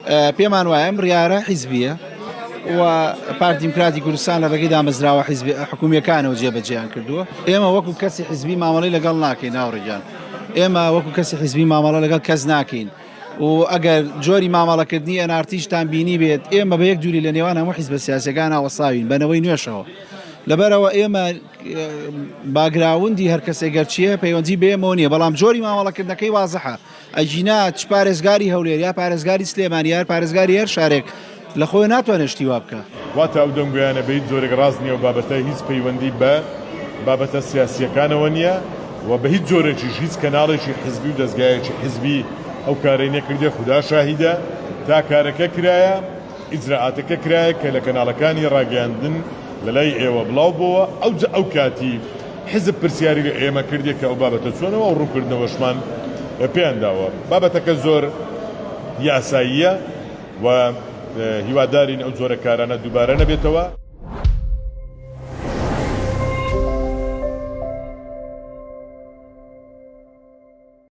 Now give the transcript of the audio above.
پێمان وایە بڕیارە حیزبیە و پارتی دیموکراتی کوردستان لە ڕێگەی دامەزراوە حکوومیەکانەوە جێبەجێیان کردووە. ئێمە وەکو کەسی حیزبی مامەڵەی لەگەڵ ناکەین ناوڕێگیان، ئێمە وەکو کەسی حیزبی مامەڵە لەگەڵ کەس ناکەین و ئەگەر جۆری مامەڵەکردنی ئەنارتیشتان بینی بێت ئێمە بە یەک دووری لە نێوان هەموو حیزبە سیاسیەکان وەساوین بەنەوەی نوێشەوە. لەبەرەوە ئێمە باگراوندی هەر کەسێک گەرچیە پەیوەندی بێمەوە نییە، بەڵام جۆری مامەڵەکردنەکەی وازەحە. ئەجینا چ پارێزگاری هەولێر یا پارێزگاری سلێمانی یا پارێزگاری هەر شارێک لە خۆی ناتوانێت شتی وا بکە. واتە ئەو دەنگویانە بە هیچ جۆرێک ڕاست نییە و بابەتە هیچ پەیوەندی بە بابەتە سیاسیەکانەوە نییە و بە هیچ جۆرێکیش هیچ کەناڵێکی حزبی و دەستگایەکی حزبی ئەو کارەی نەکردێ خوددا شاهیدە تا کارەکە کرایە ئیجرعاتەکە کرایە کە لە کەناڵەکانی ڕاگەاندن لە لای ئێوە بڵاو بووە ئەو کاتی حزب پرسیاری لە ئێمە کردێک کە ئەو بابەتە چۆنەوە و ڕوونکردنەوەشمان پێیان داوە. بابەتەکە زۆر یاساییە و هیوادارین ئەو جۆرە کارانە دووبارە نەبێتەوە.